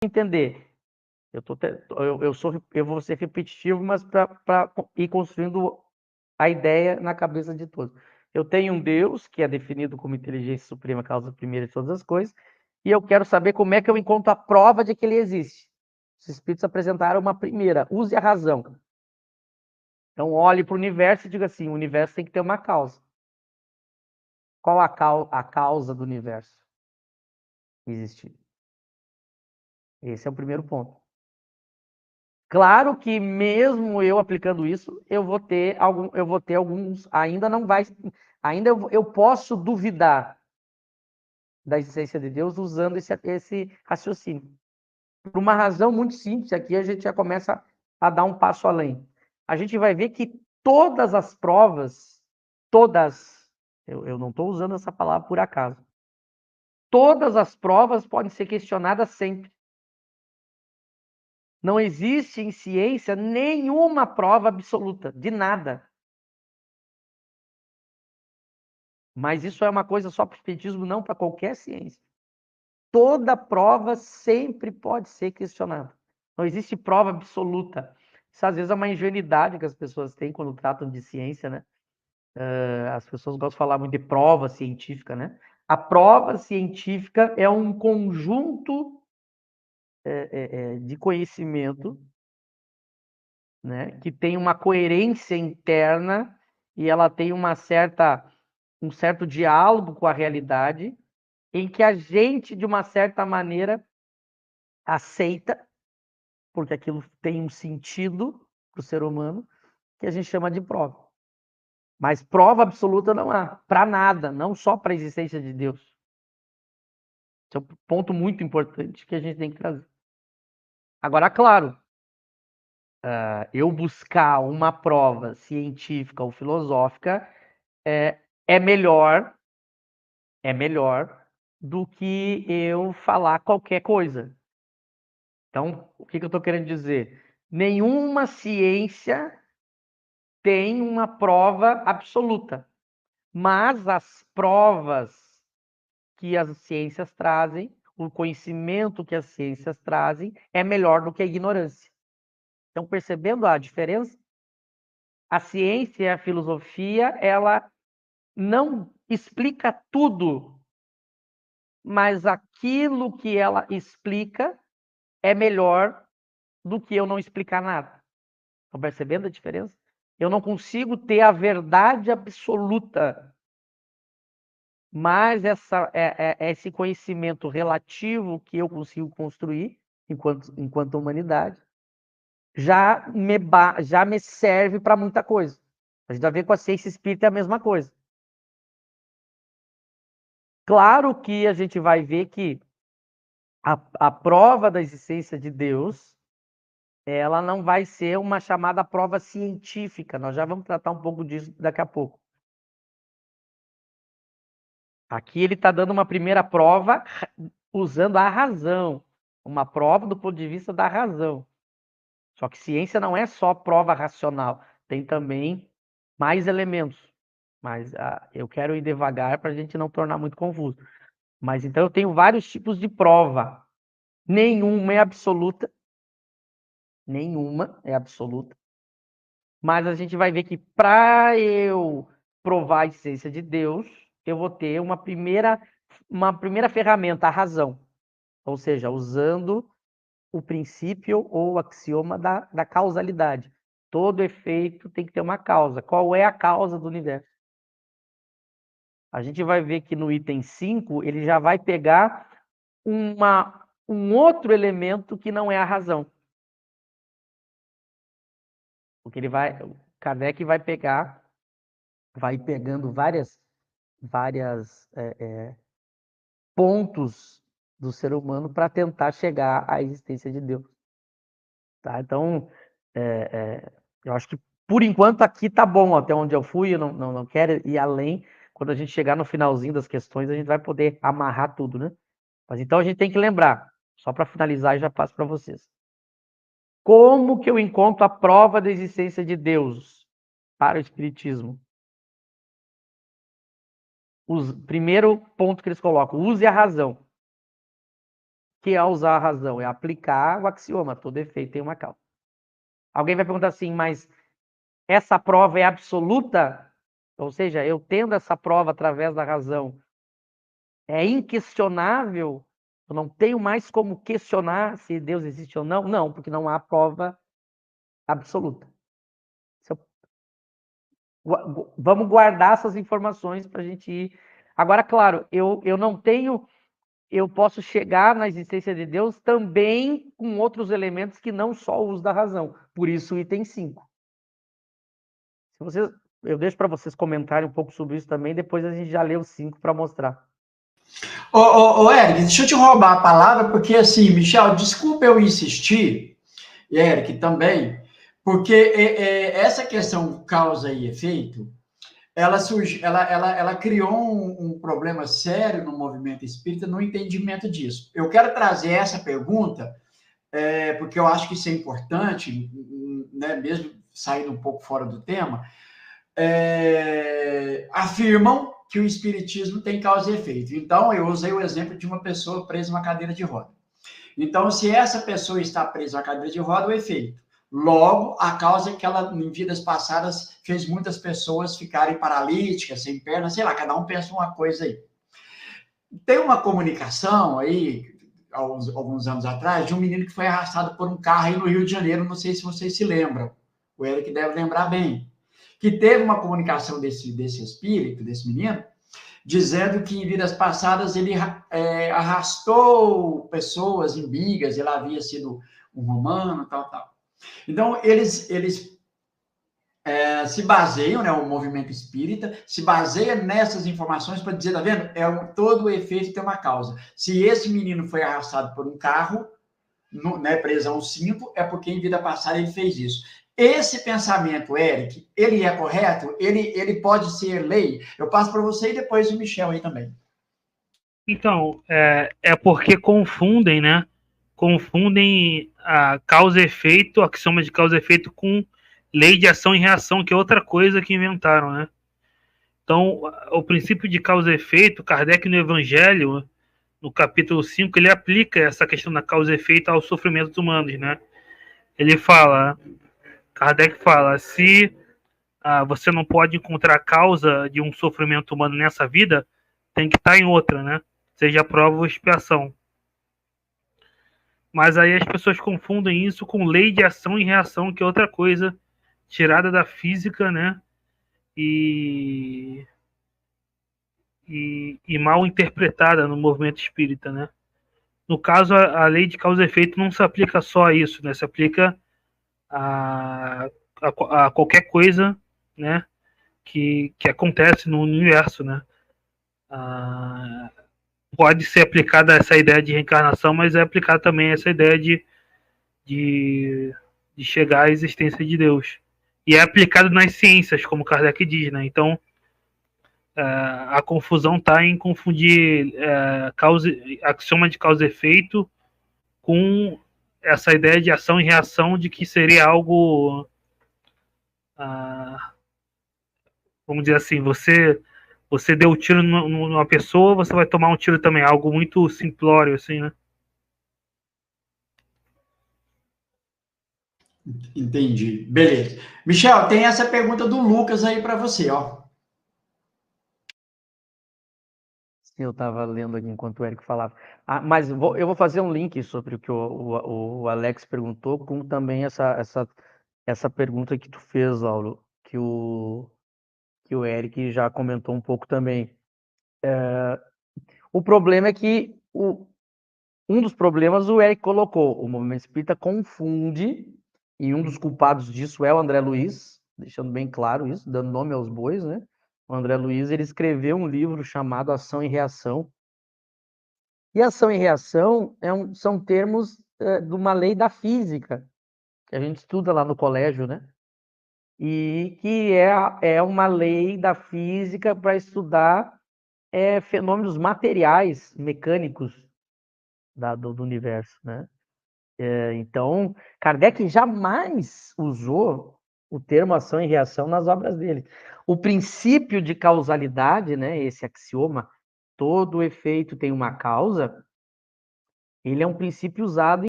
entender. Eu vou ser repetitivo, mas para ir construindo a ideia na cabeça de todos. Eu tenho um Deus que é definido como inteligência suprema, causa primeira de todas as coisas, e eu quero saber como é que eu encontro a prova de que ele existe. Os espíritos apresentaram uma primeira, use a razão. Então olhe para o universo e diga assim, o universo tem que ter uma causa. Qual a causa do universo existir? Esse é o primeiro ponto. Claro que mesmo eu aplicando isso, eu vou ter alguns, ainda eu posso duvidar da existência de Deus usando esse raciocínio. Por uma razão muito simples, aqui a gente já começa a dar um passo além. A gente vai ver que todas as provas, eu não estou usando essa palavra por acaso, todas as provas podem ser questionadas sempre. Não existe em ciência nenhuma prova absoluta, de nada. Mas isso é uma coisa só para o espiritismo, não para qualquer ciência. Toda prova sempre pode ser questionada. Não existe prova absoluta. Isso às vezes é uma ingenuidade que as pessoas têm quando tratam de ciência, né? As pessoas gostam de falar muito de prova científica, né? A prova científica é um conjunto de conhecimento, né, que tem uma coerência interna e ela tem um certo diálogo com a realidade, em que a gente, de uma certa maneira, aceita, porque aquilo tem um sentido para o ser humano, que a gente chama de prova. Mas prova absoluta não há, para nada, não só para a existência de Deus. Esse é um ponto muito importante que a gente tem que trazer. Agora, claro, eu buscar uma prova científica ou filosófica é melhor do que eu falar qualquer coisa. Então, o que eu estou querendo dizer? Nenhuma ciência tem uma prova absoluta, mas as provas que as ciências trazem, o conhecimento que as ciências trazem, é melhor do que a ignorância. Então, percebendo a diferença, a ciência e a filosofia, ela não explica tudo, mas aquilo que ela explica é melhor do que eu não explicar nada. Estão percebendo a diferença? Eu não consigo ter a verdade absoluta, mas esse conhecimento relativo que eu consigo construir enquanto humanidade já me serve para muita coisa. A gente vai ver com a ciência espírita é a mesma coisa. Claro que a gente vai ver que a prova da existência de Deus, ela não vai ser uma chamada prova científica. Nós já vamos tratar um pouco disso daqui a pouco. Aqui ele está dando uma primeira prova usando a razão. Uma prova do ponto de vista da razão. Só que ciência não é só prova racional. Tem também mais elementos. Mas eu quero ir devagar para a gente não tornar muito confuso. Mas então eu tenho vários tipos de prova. Nenhuma é absoluta. Nenhuma é absoluta. Mas a gente vai ver que para eu provar a existência de Deus, eu vou ter uma primeira ferramenta, a razão. Ou seja, usando o princípio ou o axioma da causalidade. Todo efeito tem que ter uma causa. Qual é a causa do universo? A gente vai ver que no item 5, ele já vai pegar um outro elemento que não é a razão. Porque Kardec vai pegando várias pontos do ser humano para tentar chegar à existência de Deus. Tá? Então, eu acho que por enquanto aqui tá bom, até onde eu fui, eu não quero ir além. Quando a gente chegar no finalzinho das questões, a gente vai poder amarrar tudo, né? Mas então a gente tem que lembrar, só para finalizar e já passo para vocês. Como que eu encontro a prova da existência de Deus para o Espiritismo? Primeiro ponto que eles colocam, use a razão. que é usar a razão? É aplicar o axioma, todo efeito tem uma causa. Alguém vai perguntar assim, mas essa prova é absoluta? Ou seja, eu tendo essa prova através da razão, é inquestionável? Eu não tenho mais como questionar se Deus existe ou não? Não, porque não há prova absoluta. Vamos guardar essas informações para a gente ir. Agora, claro, eu não tenho. Eu posso chegar na existência de Deus também com outros elementos que não só o uso da razão. Por isso, o item 5. Se vocês, eu deixo para vocês comentarem um pouco sobre isso também, depois a gente já lê o 5 para mostrar. Ô, Eric, deixa eu te roubar a palavra, porque assim, Michel, desculpa eu insistir, e Eric também, porque essa questão causa e efeito, ela criou um problema sério no movimento espírita no entendimento disso. Eu quero trazer essa pergunta, porque eu acho que isso é importante, né, mesmo saindo um pouco fora do tema, afirmam que o espiritismo tem causa e efeito. Então, eu usei o exemplo de uma pessoa presa em uma cadeira de roda. Então, se essa pessoa está presa à cadeira de roda, o efeito. Logo, a causa é que ela, em vidas passadas, fez muitas pessoas ficarem paralíticas, sem pernas, sei lá, cada um pensa uma coisa aí. Tem uma comunicação aí, alguns anos atrás, de um menino que foi arrastado por um carro aí no Rio de Janeiro, não sei se vocês se lembram, o Eric deve lembrar bem, que teve uma comunicação desse espírito, desse menino, dizendo que em vidas passadas ele arrastou pessoas em bigas, ele havia sido um romano, tal. Então, eles se baseiam, né, o movimento espírita, se baseia nessas informações para dizer, tá vendo? Todo o efeito tem uma causa. Se esse menino foi arrastado por um carro, né, preso a um cinto, é porque em vida passada ele fez isso. Esse pensamento, Eric, ele é correto? Ele pode ser lei? Eu passo para você e depois o Michel aí também. Então, é porque confundem, né? Confundem a causa e efeito, a axioma de causa e efeito, com lei de ação e reação, que é outra coisa que inventaram, né? Então, o princípio de causa e efeito, Kardec no Evangelho, no capítulo 5, ele aplica essa questão da causa e efeito aos sofrimentos humanos, né? Ele fala, Kardec fala, se você não pode encontrar a causa de um sofrimento humano nessa vida, tem que estar em outra, né? Seja prova ou expiação. Mas aí as pessoas confundem isso com lei de ação e reação, que é outra coisa tirada da física, né? E mal interpretada no movimento espírita, né? No caso, a lei de causa e efeito não se aplica só a isso, né? Se aplica a qualquer coisa, né? Que acontece no universo, né? Pode ser aplicada essa ideia de reencarnação, mas é aplicada também essa ideia de chegar à existência de Deus. E é aplicado nas ciências, como Kardec diz, né? Então, a confusão está em confundir axioma de causa e efeito com essa ideia de ação e reação, de que seria algo, vamos dizer assim, você deu um tiro numa pessoa, você vai tomar um tiro também, algo muito simplório, assim, né? Entendi. Beleza. Michel, tem essa pergunta do Lucas aí para você, ó. Eu estava lendo aqui enquanto o Érico falava. Mas eu vou fazer um link sobre o que o Alex perguntou, com também essa pergunta que tu fez, Lauro, que o Eric já comentou um pouco também. O problema é que um dos problemas o Eric colocou, o movimento espírita confunde, e um dos culpados disso é o André Luiz, deixando bem claro isso, dando nome aos bois, né? O André Luiz, ele escreveu um livro chamado Ação e Reação. E ação e reação são termos de uma lei da física, que a gente estuda lá no colégio, né? E que é uma lei da física para estudar fenômenos materiais, mecânicos do universo, né? Então, Kardec jamais usou o termo ação e reação nas obras dele. O princípio de causalidade, né, esse axioma, todo efeito tem uma causa, Ele é um princípio usado